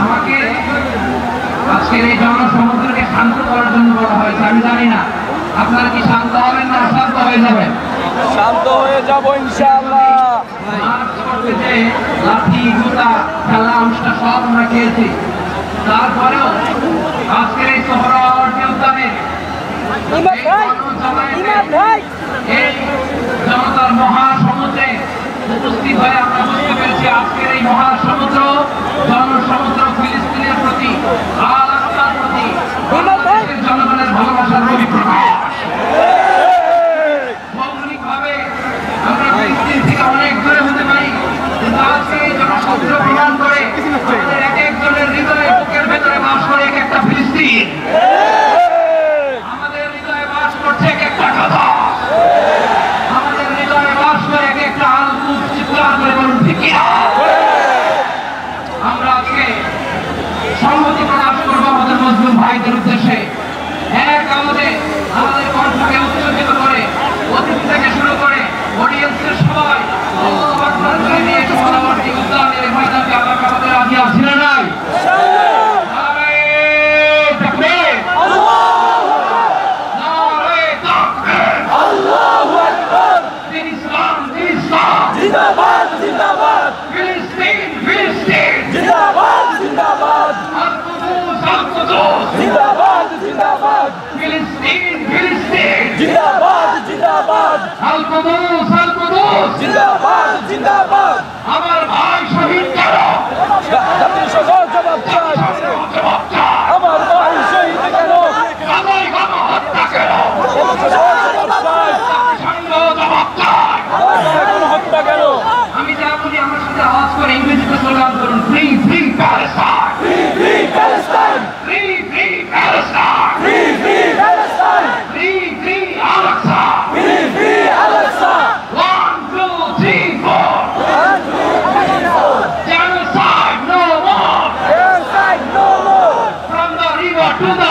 আমাকে আজকের এই জনসমুদ্রকে শান্ত করার জন্য বলা হয়েছে। আমি জানি না আপনারা কি শান্ত হবেন না অশান্ত হয়ে যাবেন। শান্ত হয়ে যাব ইনশাআল্লাহ। লাঠি জুতা খেলা অনুষ্ঠান সব আমরা খেয়েছি, তারপরেও আজকের এই সোহরাওয়ার্দী উদ্যানে এই জনতার মহাসমুদ্রে উপস্থিত হয়ে আমরা বুঝতে পেরেছি আজকের এই মহাসমুদ্র জনসমুদ্র ফিলিস্তিনের প্রতি আল আকসার প্রতি জনগণের ভালোবাসার অভিপ্রকাশ। ভৌগোলিকভাবে আমরা ফিলিস্তিন থেকে অনেক দূরে হতে পারি, কিন্তু আজকে এই জনসমুদ্র ভ্রমণ করে আমাদের এক একজনের হৃদয়ে বুকের ভেতরে বাস করে এক একটা ফিলিস্তিন, আমাদের হৃদয়ে বাস করছে এক একটা কথা, আমাদের হৃদয়ে বাস করে এক একটা আল-কুদস চিৎকার করে বলুন ঠিক কিনা। আমরা আজকে সংহতি প্রকাশ করবো আমাদের মুসলিম ভাইদের উদ্দেশ্যে। এক আমাদের কণ্ঠকে উচ্চকিত করে অতিথি থেকে শুরু করে অডিয়েন্সের সবাই আল্লাহু আকবার বলে নিয়ে সোহরাওয়ার্দী উদ্যানের ময়দানকে আমরা কাঁপাতে রাজি আছি না নাই? জিন্দাবাদ জিন্দাবাদ ফিলিস্তিন ফিলিস্তিন জিন্দাবাদ জিন্দাবাদ আল-কুদস আল-কুদস জিন্দাবাদ জিন্দাবাদ ফিলিস্তিন ফিলিস্তিন জিন্দাবাদ জিন্দাবাদ আল-কুদস আল-কুদস জিন্দাবাদ জিন্দাবাদ। আমার ভাই শহীদ কেন? জাতির সকল জবাব চাই, আমার ভাই শহীদ কেন? গাজায় গণহত্যা কেন? জাতিসংঘ জবাব চায়। হত্যা কেন? আমি যা বলি আমার সাথে আওয়াজ করে ইংরেজিতে স্লোগান করুন, free free Palestine, free free Palestine, free free Palestine, free free Palestine, free free Al Aqsa, free free Al Aqsa. 1 2 3 4 genocide no more, Genocide no more. from the river to the